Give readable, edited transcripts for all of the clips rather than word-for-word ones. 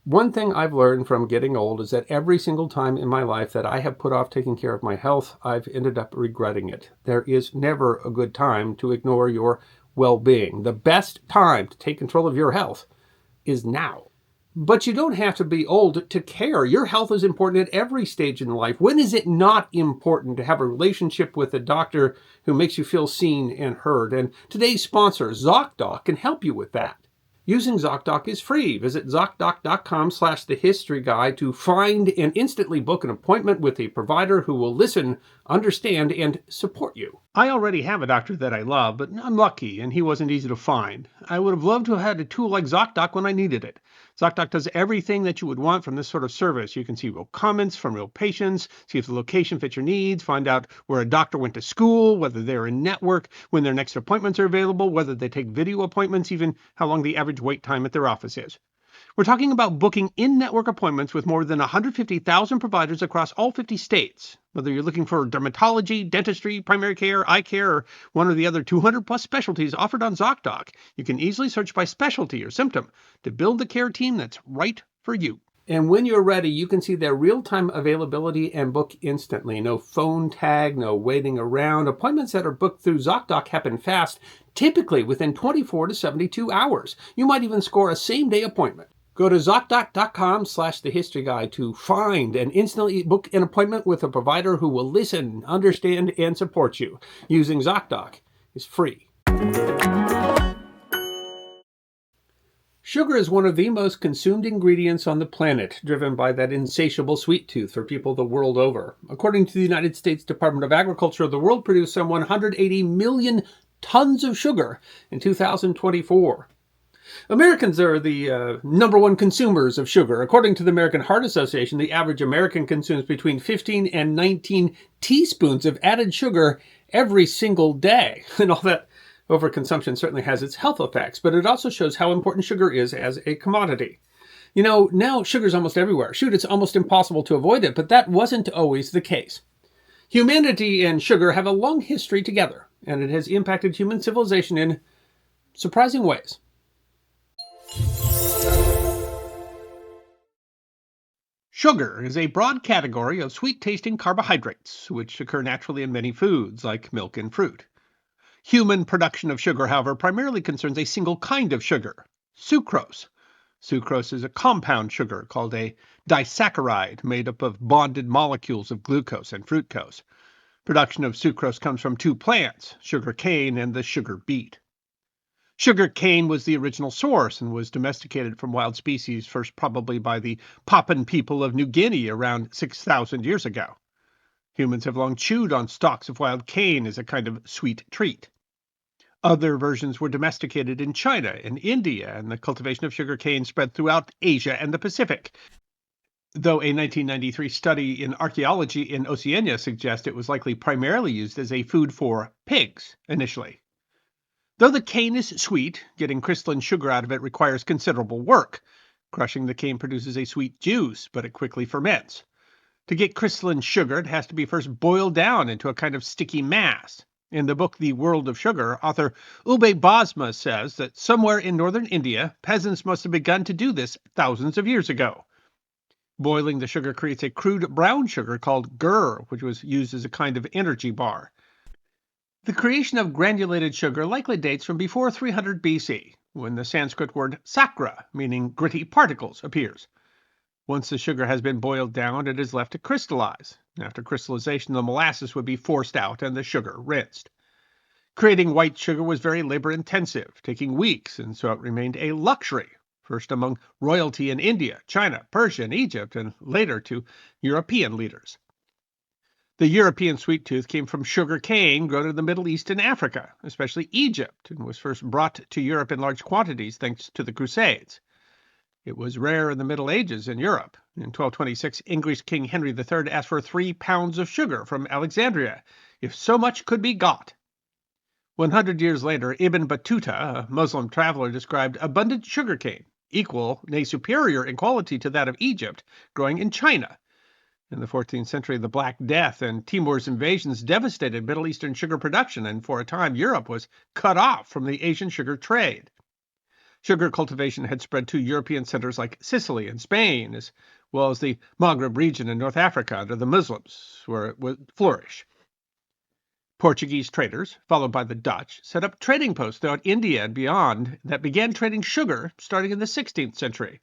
One thing I've learned from getting old is that every single time in my life that I have put off taking care of my health, I've ended up regretting it. There is never a good time to ignore your well-being. The best time to take control of your health is now. But you don't have to be old to care. Your health is important at every stage in life. When is it not important to have a relationship with a doctor who makes you feel seen and heard? And today's sponsor, ZocDoc, can help you with that. Using ZocDoc is free. Visit ZocDoc.com/thehistoryguide to find and instantly book an appointment with a provider who will listen, understand, and support you. I already have a doctor that I love, but I'm lucky, and he wasn't easy to find. I would have loved to have had a tool like ZocDoc when I needed it. ZocDoc does everything that you would want from this sort of service. You can see real comments from real patients, see if the location fits your needs, find out where a doctor went to school, whether they're in network, when their next appointments are available, whether they take video appointments, even how long the average wait time at their office is. We're talking about booking in-network appointments with more than 150,000 providers across all 50 states. Whether you're looking for dermatology, dentistry, primary care, eye care, or one or the other 200-plus specialties offered on ZocDoc, you can easily search by specialty or symptom to build the care team that's right for you. And when you're ready, you can see their real-time availability and book instantly. No phone tag, no waiting around. Appointments that are booked through ZocDoc happen fast, typically within 24 to 72 hours. You might even score a same-day appointment. Go to ZocDoc.com/thehistoryguide to find and instantly book an appointment with a provider who will listen, understand, and support you. Using ZocDoc is free. Sugar is one of the most consumed ingredients on the planet, driven by that insatiable sweet tooth for people the world over. According to the United States Department of Agriculture, the world produced some 180 million tons of sugar in 2024. Americans are the number one consumers of sugar. According to the American Heart Association, the average American consumes between 15 and 19 teaspoons of added sugar every single day. And all that overconsumption certainly has its health effects, but it also shows how important sugar is as a commodity. You know, now sugar's almost everywhere. Shoot, it's almost impossible to avoid it, but that wasn't always the case. Humanity and sugar have a long history together, and it has impacted human civilization in surprising ways. Sugar is a broad category of sweet-tasting carbohydrates, which occur naturally in many foods, like milk and fruit. Human production of sugar, however, primarily concerns a single kind of sugar, sucrose. Sucrose is a compound sugar called a disaccharide made up of bonded molecules of glucose and fructose. Production of sucrose comes from two plants, sugar cane and the sugar beet. Sugar cane was the original source and was domesticated from wild species, first probably by the Papuan people of New Guinea around 6,000 years ago. Humans have long chewed on stalks of wild cane as a kind of sweet treat. Other versions were domesticated in China and India, and the cultivation of sugar cane spread throughout Asia and the Pacific, though a 1993 study in archaeology in Oceania suggests it was likely primarily used as a food for pigs initially. Though the cane is sweet, getting crystalline sugar out of it requires considerable work. Crushing the cane produces a sweet juice, but it quickly ferments. To get crystalline sugar, it has to be first boiled down into a kind of sticky mass. In the book The World of Sugar, author Ube Bosma says that somewhere in northern India, peasants must have begun to do this thousands of years ago. Boiling the sugar creates a crude brown sugar called gur, which was used as a kind of energy bar. The creation of granulated sugar likely dates from before 300 BC, when the Sanskrit word sakra, meaning gritty particles, appears. Once the sugar has been boiled down, it is left to crystallize. After crystallization, the molasses would be forced out and the sugar rinsed. Creating white sugar was very labor-intensive, taking weeks, and so it remained a luxury, first among royalty in India, China, Persia, and Egypt, and later to European leaders. The European sweet tooth came from sugar cane grown in the Middle East and Africa, especially Egypt, and was first brought to Europe in large quantities thanks to the Crusades. It was rare in the Middle Ages in Europe. In 1226, English King Henry III asked for 3 pounds of sugar from Alexandria, if so much could be got. 100 years later, Ibn Battuta, a Muslim traveler, described abundant sugarcane, equal, nay superior in quality to that of Egypt, growing in China. In the 14th century, the Black Death and Timur's invasions devastated Middle Eastern sugar production, and for a time Europe was cut off from the Asian sugar trade. Sugar cultivation had spread to European centers like Sicily and Spain, as well as the Maghreb region in North Africa under the Muslims, where it would flourish. Portuguese traders, followed by the Dutch, set up trading posts throughout India and beyond that began trading sugar starting in the 16th century.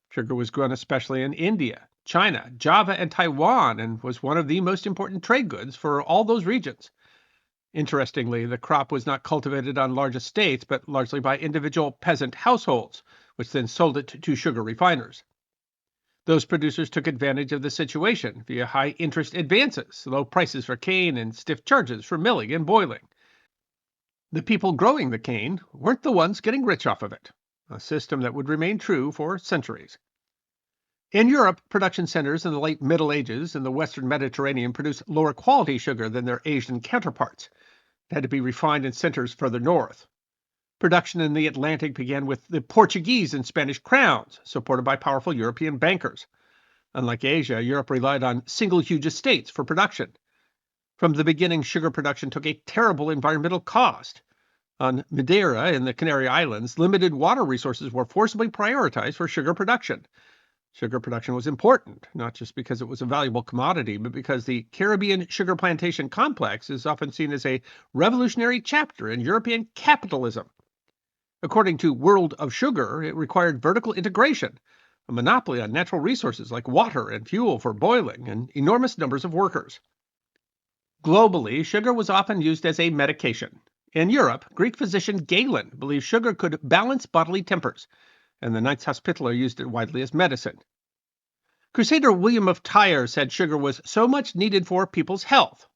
Sugar was grown especially in India, China, Java, and Taiwan, and was one of the most important trade goods for all those regions. Interestingly, the crop was not cultivated on large estates, but largely by individual peasant households, which then sold it to sugar refiners. Those producers took advantage of the situation via high interest advances, low prices for cane, and stiff charges for milling and boiling. The people growing the cane weren't the ones getting rich off of it, a system that would remain true for centuries. In Europe, production centers in the late Middle Ages in the Western Mediterranean produced lower quality sugar than their Asian counterparts. It had to be refined in centers further north. Production in the Atlantic began with the Portuguese and Spanish crowns, supported by powerful European bankers. Unlike Asia, Europe relied on single huge estates for production. From the beginning, sugar production took a terrible environmental cost. On Madeira in the Canary Islands, limited water resources were forcibly prioritized for sugar production. Sugar production was important, not just because it was a valuable commodity, but because the Caribbean sugar plantation complex is often seen as a revolutionary chapter in European capitalism. According to World of Sugar, it required vertical integration, a monopoly on natural resources like water and fuel for boiling, and enormous numbers of workers. Globally, sugar was often used as a medication. In Europe, Greek physician Galen believed sugar could balance bodily tempers, and the Knights Hospitaller used it widely as medicine. Crusader William of Tyre said sugar was so much needed for people's health.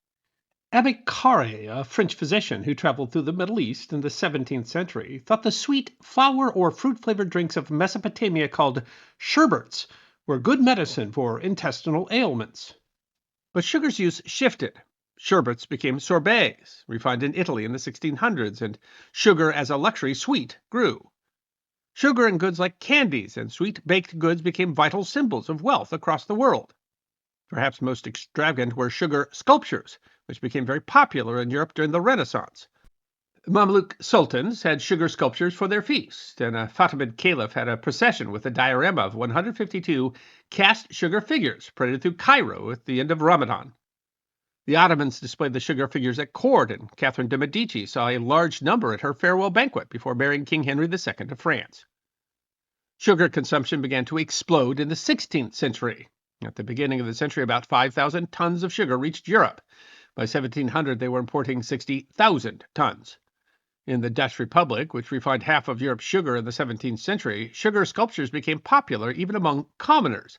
Abbé Carré, a French physician who traveled through the Middle East in the 17th century, thought the sweet flour or fruit-flavored drinks of Mesopotamia called sherbets were good medicine for intestinal ailments. But sugar's use shifted. Sherbets became sorbets, refined in Italy in the 1600s, and sugar as a luxury sweet grew. Sugar and goods like candies and sweet baked goods became vital symbols of wealth across the world. Perhaps most extravagant were sugar sculptures, which became very popular in Europe during the Renaissance. Mamluk sultans had sugar sculptures for their feast, and a Fatimid caliph had a procession with a diorama of 152 cast sugar figures paraded through Cairo at the end of Ramadan. The Ottomans displayed the sugar figures at court, and Catherine de' Medici saw a large number at her farewell banquet before marrying King Henry II of France. Sugar consumption began to explode in the 16th century. At the beginning of the century, about 5,000 tons of sugar reached Europe. By 1700, they were importing 60,000 tons. In the Dutch Republic, which refined half of Europe's sugar in the 17th century, sugar sculptures became popular even among commoners.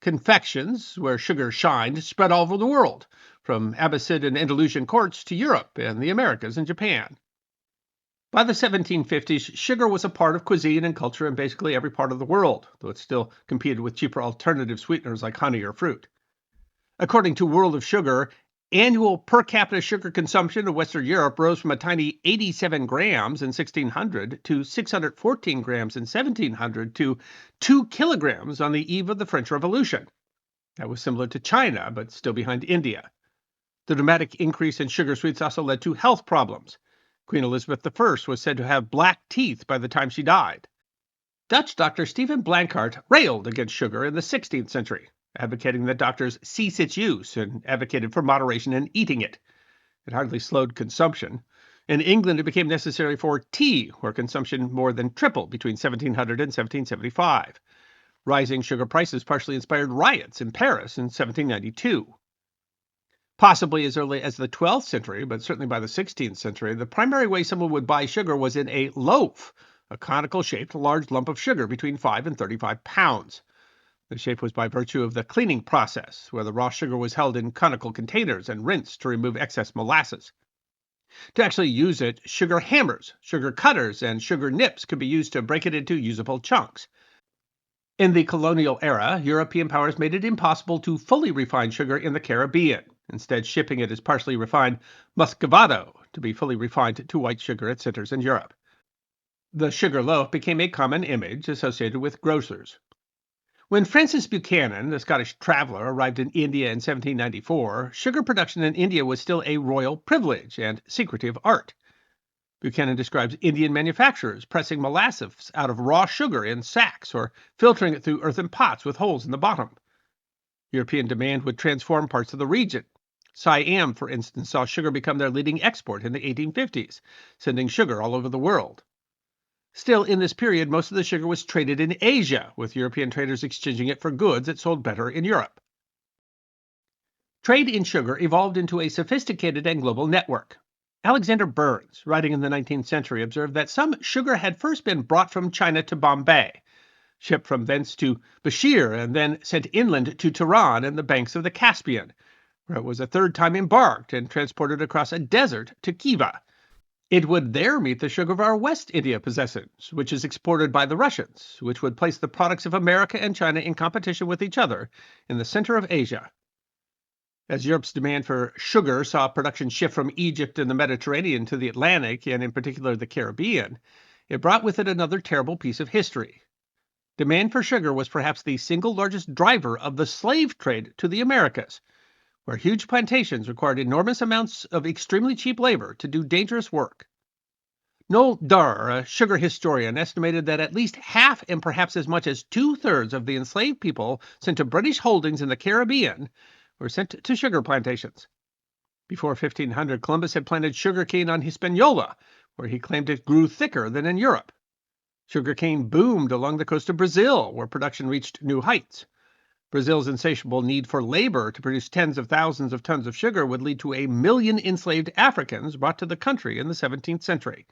Confections, where sugar shined, spread all over the world, from Abbasid and Andalusian courts to Europe and the Americas and Japan. By the 1750s, sugar was a part of cuisine and culture in basically every part of the world, though it still competed with cheaper alternative sweeteners like honey or fruit. According to World of Sugar, annual per capita sugar consumption in Western Europe rose from a tiny 87 grams in 1600 to 614 grams in 1700 to 2 kilograms on the eve of the French Revolution. That was similar to China, but still behind India. The dramatic increase in sugar sweets also led to health problems. Queen Elizabeth I was said to have black teeth by the time she died. Dutch doctor Stephen Blankaart railed against sugar in the 16th century, advocating that doctors cease its use and advocated for moderation in eating it. It hardly slowed consumption. In England, it became necessary for tea, where consumption more than tripled between 1700 and 1775. Rising sugar prices partially inspired riots in Paris in 1792. Possibly as early as the 12th century, but certainly by the 16th century, the primary way someone would buy sugar was in a loaf, a conical-shaped large lump of sugar between 5 and 35 pounds. The shape was by virtue of the cleaning process, where the raw sugar was held in conical containers and rinsed to remove excess molasses. To actually use it, sugar hammers, sugar cutters, and sugar nips could be used to break it into usable chunks. In the colonial era, European powers made it impossible to fully refine sugar in the Caribbean, instead shipping it as partially refined muscovado to be fully refined to white sugar at centers in Europe. The sugar loaf became a common image associated with grocers. When Francis Buchanan, the Scottish traveler, arrived in India in 1794, sugar production in India was still a royal privilege and secretive art. Buchanan describes Indian manufacturers pressing molasses out of raw sugar in sacks or filtering it through earthen pots with holes in the bottom. European demand would transform parts of the region. Siam, for instance, saw sugar become their leading export in the 1850s, sending sugar all over the world. Still, in this period, most of the sugar was traded in Asia, with European traders exchanging it for goods that sold better in Europe. Trade in sugar evolved into a sophisticated and global network. Alexander Burns, writing in the 19th century, observed that some sugar had first been brought from China to Bombay, shipped from thence to Bashir, and then sent inland to Tehran and the banks of the Caspian, where it was a third time embarked and transported across a desert to Khiva. It would there meet the sugar of our West India possessions, which is exported by the Russians, which would place the products of America and China in competition with each other in the center of Asia. As Europe's demand for sugar saw production shift from Egypt and the Mediterranean to the Atlantic, and in particular the Caribbean, it brought with it another terrible piece of history. Demand for sugar was perhaps the single largest driver of the slave trade to the Americas, where huge plantations required enormous amounts of extremely cheap labor to do dangerous work. Noel Durr, a sugar historian, estimated that at least half and perhaps as much as two-thirds of the enslaved people sent to British holdings in the Caribbean were sent to sugar plantations. Before 1500, Columbus had planted sugarcane on Hispaniola, where he claimed it grew thicker than in Europe. Sugarcane boomed along the coast of Brazil, where production reached new heights. Brazil's insatiable need for labor to produce tens of thousands of tons of sugar would lead to 1 million enslaved Africans brought to the country in the 17th century.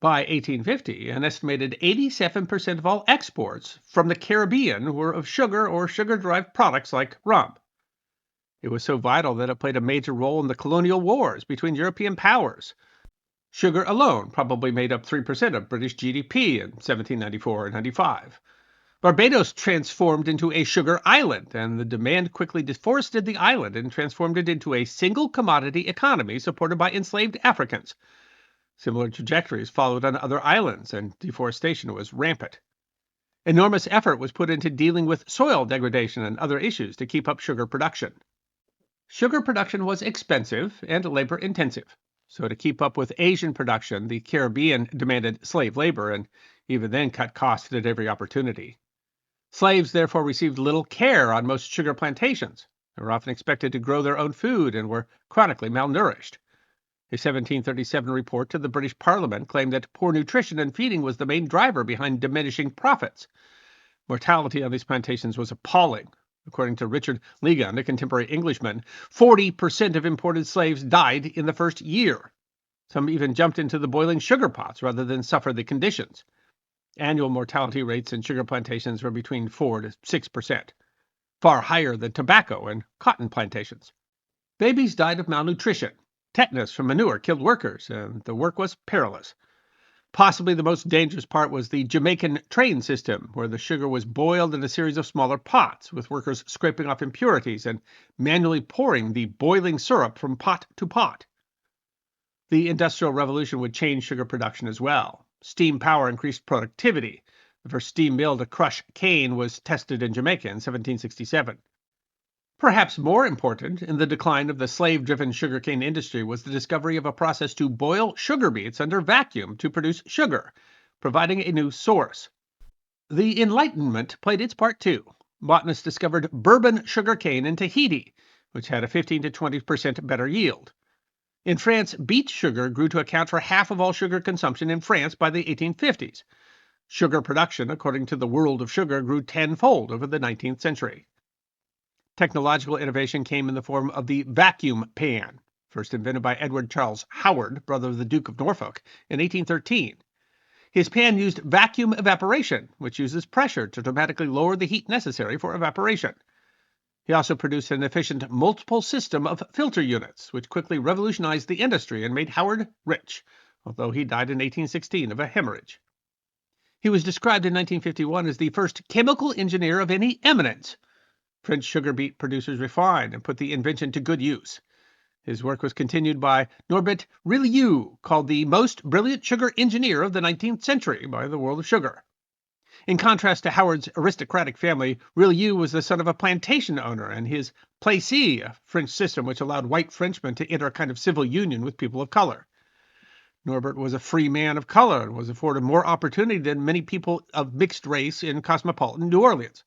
By 1850, an estimated 87% of all exports from the Caribbean were of sugar or sugar-derived products like rum. It was so vital that it played a major role in the colonial wars between European powers. Sugar alone probably made up 3% of British GDP in 1794 and 95. Barbados transformed into a sugar island, and the demand quickly deforested the island and transformed it into a single commodity economy supported by enslaved Africans. Similar trajectories followed on other islands, and deforestation was rampant. Enormous effort was put into dealing with soil degradation and other issues to keep up sugar production. Sugar production was expensive and labor-intensive. So to keep up with Asian production, the Caribbean demanded slave labor and even then cut costs at every opportunity. Slaves therefore received little care on most sugar plantations. They were often expected to grow their own food and were chronically malnourished. A 1737 report to the British Parliament claimed that poor nutrition and feeding was the main driver behind diminishing profits. Mortality on these plantations was appalling. According to Richard Ligon, a contemporary Englishman, 40% of imported slaves died in the first year. Some even jumped into the boiling sugar pots rather than suffer the conditions. Annual mortality rates in sugar plantations were between 4 to 6%, far higher than tobacco and cotton plantations. Babies died of malnutrition. Tetanus from manure killed workers, and the work was perilous. Possibly the most dangerous part was the Jamaican train system, where the sugar was boiled in a series of smaller pots, with workers scraping off impurities and manually pouring the boiling syrup from pot to pot. The Industrial Revolution would change sugar production as well. Steam power increased productivity. The first steam mill to crush cane was tested in Jamaica in 1767. Perhaps more important in the decline of the slave-driven sugarcane industry was the discovery of a process to boil sugar beets under vacuum to produce sugar, providing a new source. The Enlightenment played its part too. Botanists discovered bourbon sugarcane in Tahiti, which had a 15 to 20% better yield. In France, beet sugar grew to account for half of all sugar consumption in France by the 1850s. Sugar production, according to the World of Sugar, grew tenfold over the 19th century. Technological innovation came in the form of the vacuum pan, first invented by Edward Charles Howard, brother of the Duke of Norfolk, in 1813. His pan used vacuum evaporation, which uses pressure to dramatically lower the heat necessary for evaporation. He also produced an efficient multiple system of filter units, which quickly revolutionized the industry and made Howard rich, although he died in 1816 of a hemorrhage. He was described in 1951 as the first chemical engineer of any eminence. French sugar beet producers refined and put the invention to good use. His work was continued by Norbert Rillieux, called the most brilliant sugar engineer of the 19th century by the World of Sugar. In contrast to Howard's aristocratic family, Rillieux was the son of a plantation owner, and his Plessis, a French system which allowed white Frenchmen to enter a kind of civil union with people of color. Norbert was a free man of color and was afforded more opportunity than many people of mixed race in cosmopolitan New Orleans.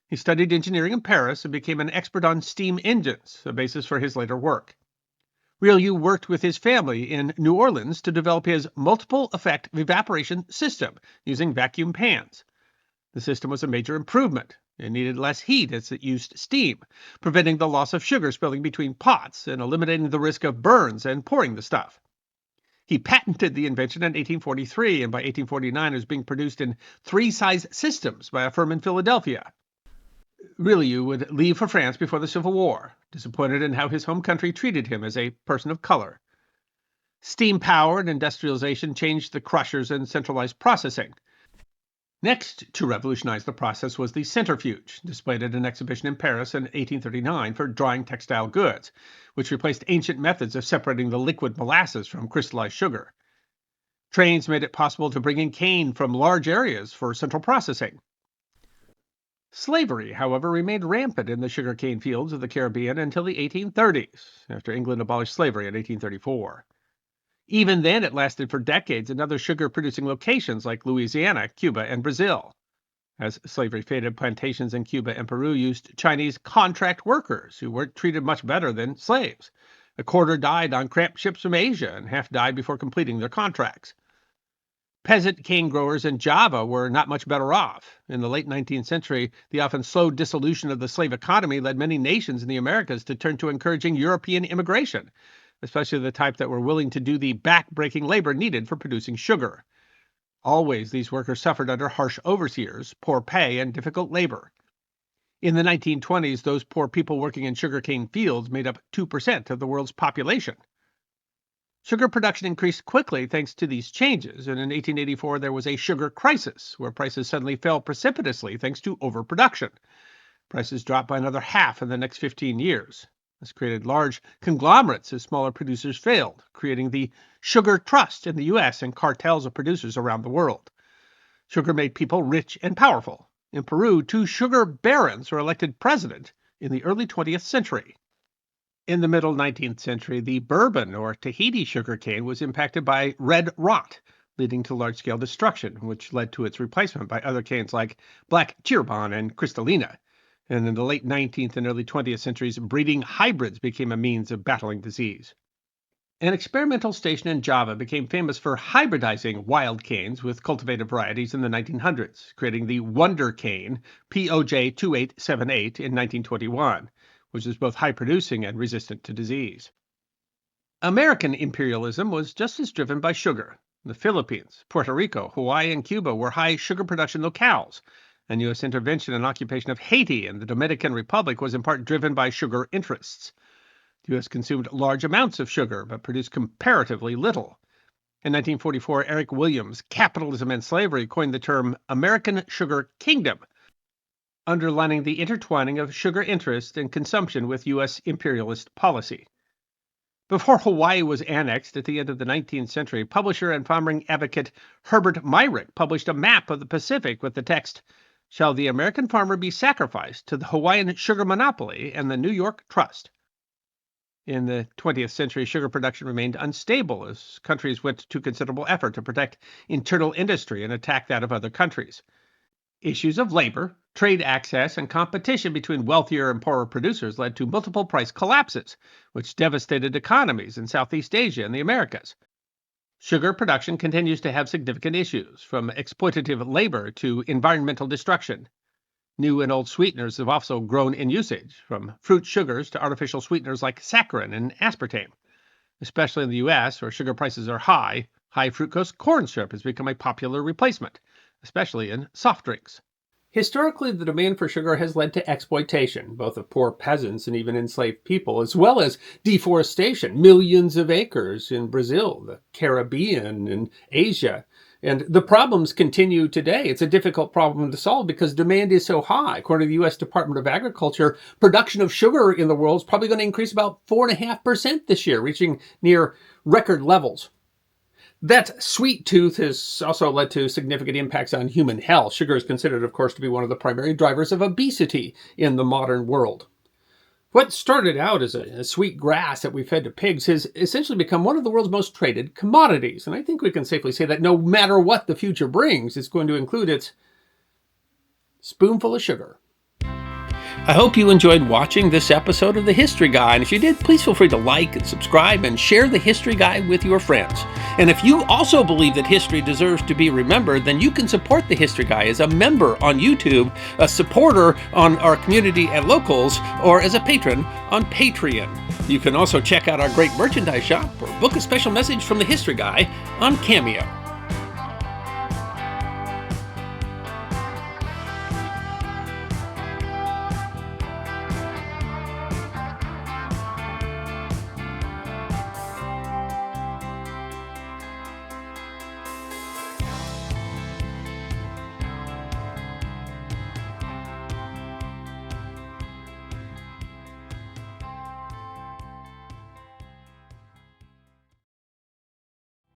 He studied engineering in Paris and became an expert on steam engines, a basis for his later work. Riel worked with his family in New Orleans to develop his multiple effect evaporation system using vacuum pans. The system was a major improvement. It needed less heat as it used steam, preventing the loss of sugar spilling between pots and eliminating the risk of burns and pouring the stuff. He patented the invention in 1843, and by 1849 it was being produced in three-size systems by a firm in Philadelphia. Riel would leave for France before the Civil War, disappointed in how his home country treated him as a person of color. Steam power and industrialization changed the crushers and centralized processing. Next to revolutionize the process was the centrifuge, displayed at an exhibition in Paris in 1839 for drying textile goods, which replaced ancient methods of separating the liquid molasses from crystallized sugar. Trains made it possible to bring in cane from large areas for central processing. Slavery, however, remained rampant in the sugarcane fields of the Caribbean until the 1830s, after England abolished slavery in 1834. Even then, it lasted for decades in other sugar-producing locations like Louisiana, Cuba, and Brazil. As slavery faded, plantations in Cuba and Peru used Chinese contract workers who weren't treated much better than slaves. A quarter died on cramped ships from Asia, and half died before completing their contracts. Peasant cane growers in Java were not much better off. In the late 19th century, the often slow dissolution of the slave economy led many nations in the Americas to turn to encouraging European immigration, especially the type that were willing to do the back-breaking labor needed for producing sugar. Always, these workers suffered under harsh overseers, poor pay, and difficult labor. In the 1920s, those poor people working in sugarcane fields made up 2% of the world's population. Sugar production increased quickly thanks to these changes, and in 1884 there was a sugar crisis, where prices suddenly fell precipitously thanks to overproduction. Prices dropped by another half in the next 15 years. This created large conglomerates as smaller producers failed, creating the Sugar Trust in the U.S. and cartels of producers around the world. Sugar made people rich and powerful. In Peru, 2 sugar barons were elected president in the early 20th century. In the middle 19th century, the Bourbon or Tahiti sugarcane was impacted by red rot, leading to large-scale destruction, which led to its replacement by other canes like Black Chiribon and Cristallina. And in the late 19th and early 20th centuries, breeding hybrids became a means of battling disease. An experimental station in Java became famous for hybridizing wild canes with cultivated varieties in the 1900s, creating the Wonder cane, POJ 2878, in 1921. Which is both high-producing and resistant to disease. American imperialism was just as driven by sugar. The Philippines, Puerto Rico, Hawaii, and Cuba were high sugar production locales, and U.S. intervention and occupation of Haiti and the Dominican Republic was in part driven by sugar interests. The U.S. consumed large amounts of sugar, but produced comparatively little. In 1944, Eric Williams, Capitalism and Slavery, coined the term American Sugar Kingdom, underlining the intertwining of sugar interest and consumption with U.S. imperialist policy. Before Hawaii was annexed at the end of the 19th century, publisher and farming advocate Herbert Myrick published a map of the Pacific with the text, "Shall the American farmer be sacrificed to the Hawaiian sugar monopoly and the New York Trust?" In the 20th century, sugar production remained unstable as countries went to considerable effort to protect internal industry and attack that of other countries. Issues of labor, trade access, and competition between wealthier and poorer producers led to multiple price collapses, which devastated economies in Southeast Asia and the Americas. Sugar production continues to have significant issues, from exploitative labor to environmental destruction. New and old sweeteners have also grown in usage, from fruit sugars to artificial sweeteners like saccharin and aspartame. Especially in the U.S., where sugar prices are high fructose corn syrup has become a popular replacement, especially in soft drinks. Historically, the demand for sugar has led to exploitation, both of poor peasants and even enslaved people, as well as deforestation, millions of acres in Brazil, the Caribbean, and Asia. And the problems continue today. It's a difficult problem to solve because demand is so high. According to the U.S. Department of Agriculture, production of sugar in the world is probably going to increase about 4.5% this year, reaching near record levels. That sweet tooth has also led to significant impacts on human health. Sugar is considered, of course, to be one of the primary drivers of obesity in the modern world. What started out as a sweet grass that we fed to pigs has essentially become one of the world's most traded commodities. And I think we can safely say that no matter what the future brings, it's going to include its spoonful of sugar. I hope you enjoyed watching this episode of The History Guy, and if you did, please feel free to like and subscribe and share The History Guy with your friends. And if you also believe that history deserves to be remembered, then you can support The History Guy as a member on YouTube, a supporter on our community at Locals, or as a patron on Patreon. You can also check out our great merchandise shop or book a special message from The History Guy on Cameo.